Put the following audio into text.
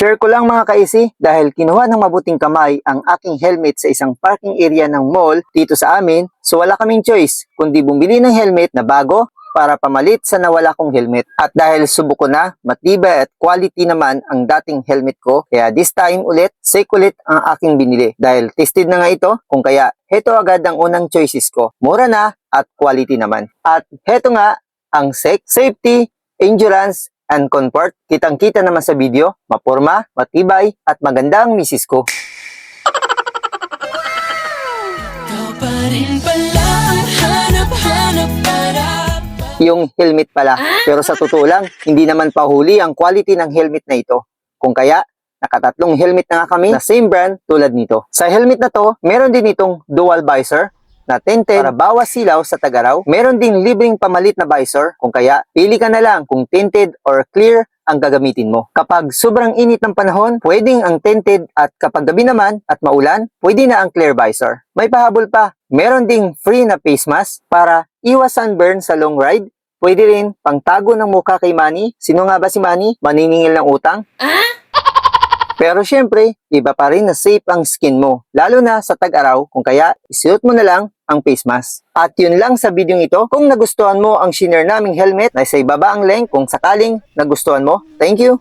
Share ko lang mga kaisi dahil kinuha ng mabuting kamay ang aking helmet sa isang parking area ng mall dito sa amin, so wala kaming choice kundi bumili ng helmet na bago para pamalit sa nawala kong helmet. At dahil subok ko na, matibay at quality naman ang dating helmet ko, kaya this time ulit, SEC ulit ang aking binili. Dahil tested na nga ito, kung kaya heto agad ang unang choices ko. Mura na at quality naman. At heto nga ang SEC, Safety, Endurance, and Comfort. Kitang-kita naman sa video, mapurma, matibay, at maganda ang misis ko. Yung helmet pala, pero sa totoo lang, hindi naman pahuli ang quality ng helmet na ito. Kung kaya, nakatatlong helmet na nga kami na same brand tulad nito. Sa helmet na to, meron din itong dual visor na tinted para bawas silaw sa tagaraw. Meron ding libreng pamalit na visor, kung kaya, pili ka na lang kung tinted or clear ang gagamitin mo. Kapag sobrang init ng panahon, pwedeng ang tinted at kapag gabi naman at maulan, pwede na ang clear visor. May pahabol pa, meron ding free na face mask para iwas sunburn sa long ride. Pwede rin pangtago ng mukha kay Manny. Sino nga ba si Manny? Maniningil ng utang? Pero syempre, iba pa rin na safe ang skin mo, lalo na sa tag-araw, kung kaya isuot mo na lang ang face mask. At yun lang sa video ito. Kung nagustuhan mo ang shinare naming helmet, nasa ibaba ang link kung sakaling nagustuhan mo. Thank you!